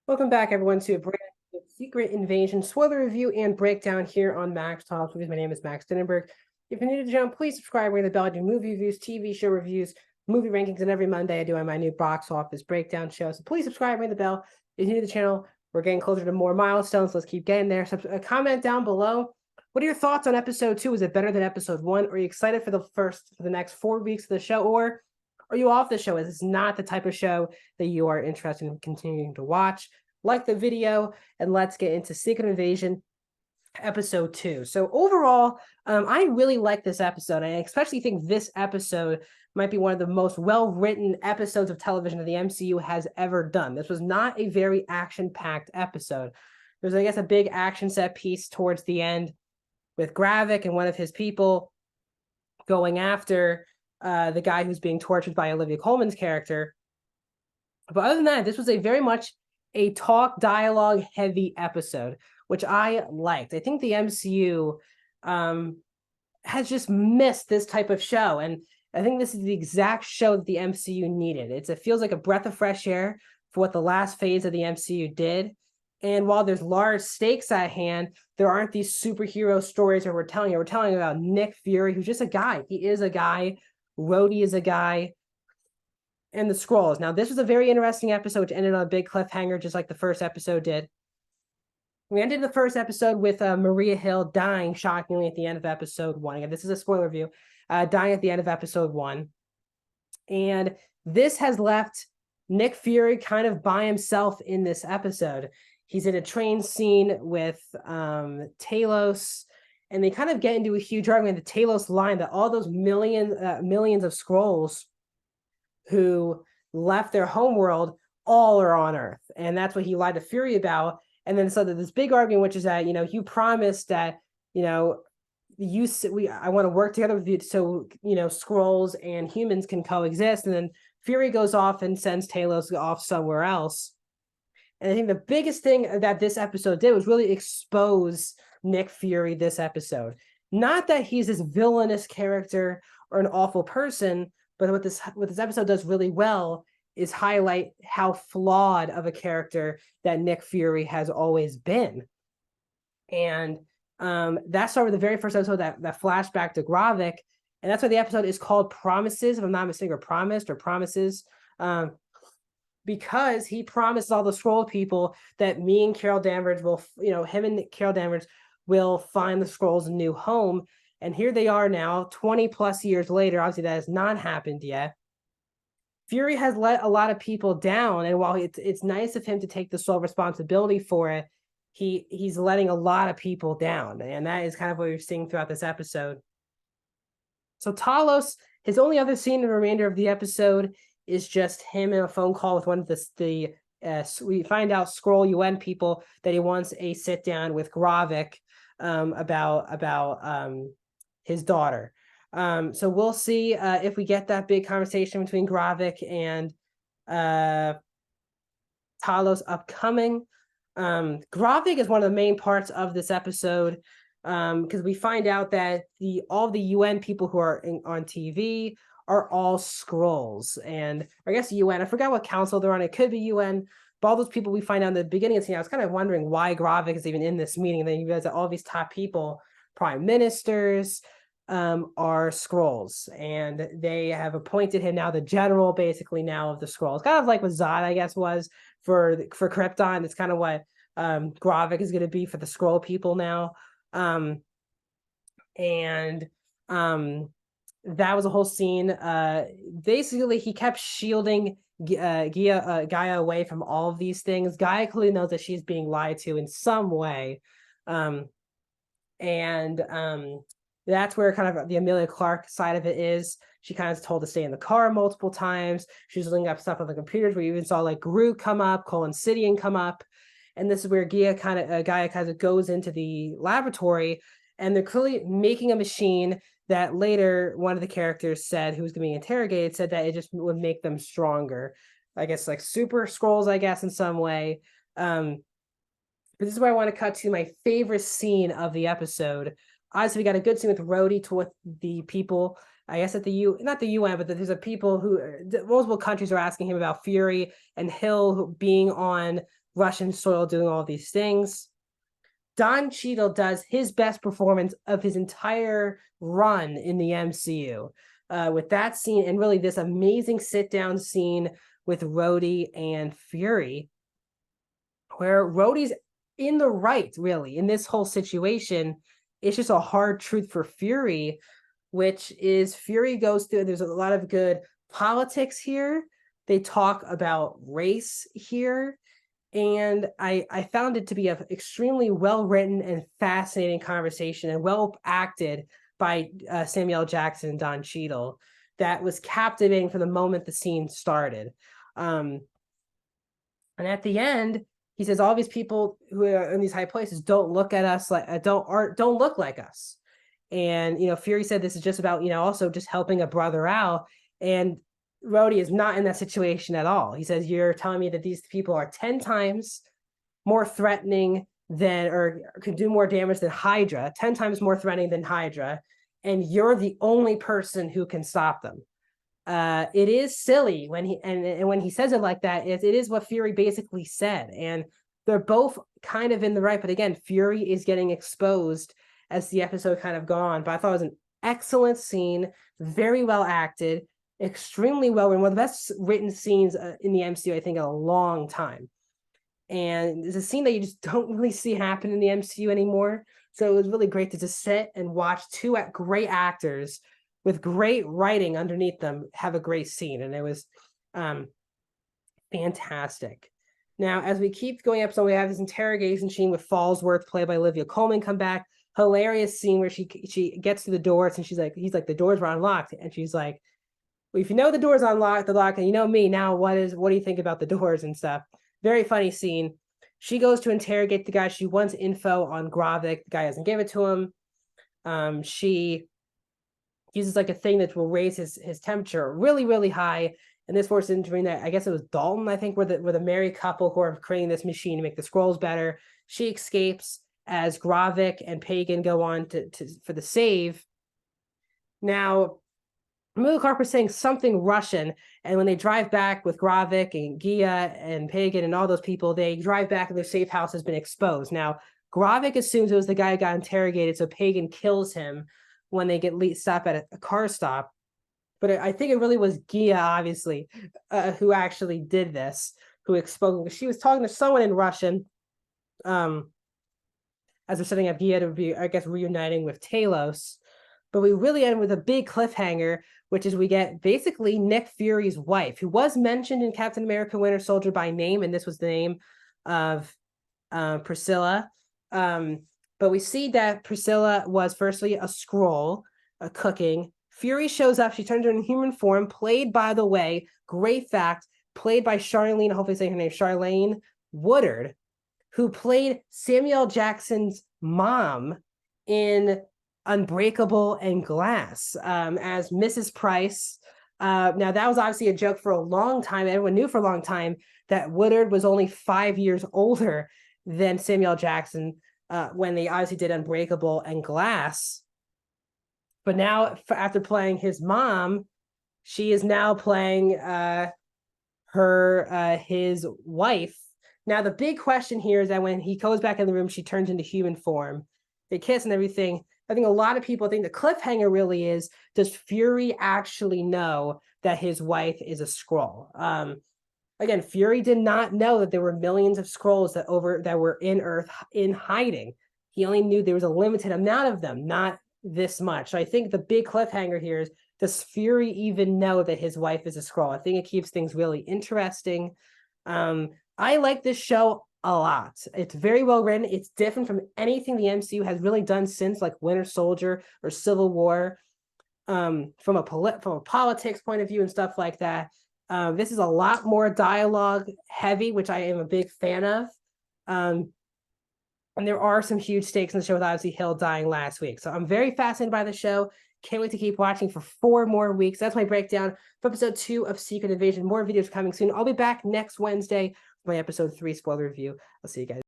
Welcome back, everyone, to a brand new Secret Invasion spoiler review and breakdown here on Max Talks. My name is Max Denenberg. If you're new to the channel, please subscribe, ring the bell. I do movie reviews, TV show reviews, movie rankings, and every Monday I do on my new box office breakdown show. So please subscribe, ring the bell. If you're new to the channel, we're getting closer to more milestones. Let's keep getting there. So comment down below. What are your thoughts on episode 2? Is it better than episode 1? Are you excited for the next 4 weeks of the show, or are you off the show? Is this not the type of show that you are interested in continuing to watch? Like the video, and let's get into Secret Invasion episode 2. So overall, I really like this episode. I especially think this episode might be one of the most well-written episodes of television that the MCU has ever done. This was not a very action-packed episode. There's, I guess, a big action set piece towards the end with Gravik and one of his people going after the guy who's being tortured by Olivia Colman's character. But other than that, this was a very much a talk dialogue heavy episode, which I liked. I think the MCU has just missed this type of show. And I think this is the exact show that the MCU needed. It feels like a breath of fresh air for what the last phase of the MCU did. And while there's large stakes at hand, there aren't these superhero stories that we're telling you. We're telling about Nick Fury, who's just a guy. He is a guy. Rhodey is a guy. And the Skrulls. Now, this was a very interesting episode, which ended on a big cliffhanger, just like the first episode did. We ended the first episode with Maria Hill dying shockingly at the end of episode 1. Again, this is a spoiler review. Dying at the end of episode 1. And this has left Nick Fury kind of by himself in this episode. He's in a train scene with Talos, and they kind of get into a huge argument. The Talos line that all those millions of Skrulls who left their homeworld all are on Earth. And that's what he lied to Fury about. And then so this big argument, which is that, you promised that, I want to work together with you so, Skrulls and humans can coexist. And then Fury goes off and sends Talos off somewhere else. And I think the biggest thing that this episode did was really expose Nick Fury this episode. Not that he's this villainous character or an awful person, but what this episode does really well is highlight how flawed of a character that Nick Fury has always been. And that started with the very first episode, that flashback to Gravik. And that's why the episode is called Promises, if I'm not mistaken, or Promised or Promises. Because he promised all the Skrull people that me and Carol Danvers will, him and Carol Danvers will find the Skrulls a new home. And here they are now, 20 plus years later. Obviously, that has not happened yet. Fury has let a lot of people down. And while it's nice of him to take the sole responsibility for it, he's letting a lot of people down. And that is kind of what you're seeing throughout this episode. So Talos, his only other scene in the remainder of the episode is just him in a phone call with one of we find out Skrull UN people that he wants a sit down with Gravik about his daughter. So we'll see if we get that big conversation between Gravik and Talos upcoming. Gravik is one of the main parts of this episode because we find out that all the UN people who are on TV are all Skrulls. And I guess UN, I forgot what council they're on. It could be UN. But all those people we find out in the beginning of the scene, I was kind of wondering why Gravik is even in this meeting. And then you realize that all these top people, prime ministers, are Skrulls. And they have appointed him now the general, basically, now of the Skrulls. Kind of like what Zod, I guess, was for Krypton. It's kind of what Gravik is going to be for the Skrull people now. That was a whole scene. Basically, he kept shielding Gaia away from all of these things. Gaia clearly knows that she's being lied to in some way. That's where kind of the Emilia Clarke side of it is. She kind of told to stay in the car multiple times. She's looking up stuff on the computers. We even saw like Groot come up, Colin Sidian come up. And this is where Gaia kind of goes into the laboratory, and they're clearly making a machine that later one of the characters said, who was being interrogated, said that it just would make them stronger. I guess like super Skrulls, I guess, in some way. But this is where I want to cut to my favorite scene of the episode. Obviously, we got a good scene with Rhodey with the people, I guess at not the UN, but there's a people who multiple countries are asking him about Fury and Hill being on Russian soil doing all these things. Don Cheadle does his best performance of his entire run in the MCU with that scene, and really this amazing sit-down scene with Rhodey and Fury, where Rhodey's in the right, really, in this whole situation. It's just a hard truth for Fury, which is Fury goes through, there's a lot of good politics here. They talk about race here. And I found it to be an extremely well-written and fascinating conversation, and well acted by Samuel Jackson and Don Cheadle, that was captivating from the moment the scene started. And at the end, he says, all these people who are in these high places don't look at us like don't look like us. And Fury said this is just about also just helping a brother out. And Rhodey is not in that situation at all. He says, you're telling me that these people are 10 times more threatening than, or could do more damage than Hydra, 10 times more threatening than Hydra, and you're the only person who can stop them. It is silly when he says it like that. It is what Fury basically said, and they're both kind of in the right. But again, Fury is getting exposed as the episode kind of gone. But I thought it was an excellent scene, very well acted, extremely well written, one of the best written scenes in the MCU, I think, in a long time. And it's a scene that you just don't really see happen in the MCU anymore. So it was really great to just sit and watch two great actors with great writing underneath them have a great scene. And it was fantastic. Now, as we keep going up, so we have this interrogation scene with Fallsworth, played by Olivia Colman, come back. Hilarious scene where she gets to the doors and he's like, the doors were unlocked. And she's like, well, if you know the door's unlocked, and you know me, now what do you think about the doors and stuff? Very funny scene. She goes to interrogate the guy. She wants info on Gravik. The guy doesn't give it to him. She uses like a thing that will raise his temperature really, really high. And this forces him doing that. I guess it was Dalton, I think, were the married couple who are creating this machine to make the Skrulls better. She escapes as Gravik and Pagan go on for the save. Now, Amelia Clark saying something Russian, and when they drive back with Gravik and Gia and Pagan and all those people, they drive back and their safe house has been exposed. Now, Gravik assumes it was the guy who got interrogated, so Pagan kills him when they get stopped at a car stop. But I think it really was Gia, obviously, who actually did this, who exposed. She was talking to someone in Russian, as they're setting up Gia to be, I guess, reuniting with Talos. But we really end with a big cliffhanger, which is we get basically Nick Fury's wife, who was mentioned in Captain America Winter Soldier by name, and this was the name of Priscilla. But we see that Priscilla was firstly a Skrull, cooking. Fury shows up. She turns her in human form, played, by the way, great fact, played by Charlene, hopefully saying her name, Charlene Woodard, who played Samuel Jackson's mom in Unbreakable and Glass as Mrs. Price. Now, that was obviously a joke for a long time. Everyone knew for a long time that Woodard was only 5 years older than Samuel Jackson when they obviously did Unbreakable and Glass. But now, after playing his mom, she is now playing his wife. Now, the big question here is that when he goes back in the room, she turns into human form. They kiss and everything. I think a lot of people think the cliffhanger really is, does Fury actually know that his wife is a Skrull? Again, Fury did not know that there were millions of Skrulls that were in Earth in hiding. He only knew there was a limited amount of them, not this much. So I think the big cliffhanger here is, does Fury even know that his wife is a Skrull? I think it keeps things really interesting. I like this show a lot. It's very well written. It's different from anything the MCU has really done since like Winter Soldier or Civil War, from a politics point of view and stuff like that. This is a lot more dialogue heavy, which I am a big fan of. And there are some huge stakes in the show, with obviously Hill dying last week. So I'm very fascinated by the show. Can't wait to keep watching for 4 more weeks. That's my breakdown for episode 2 of Secret Invasion. More videos coming soon. I'll be back next Wednesday for my episode 3 spoiler review. I'll see you guys.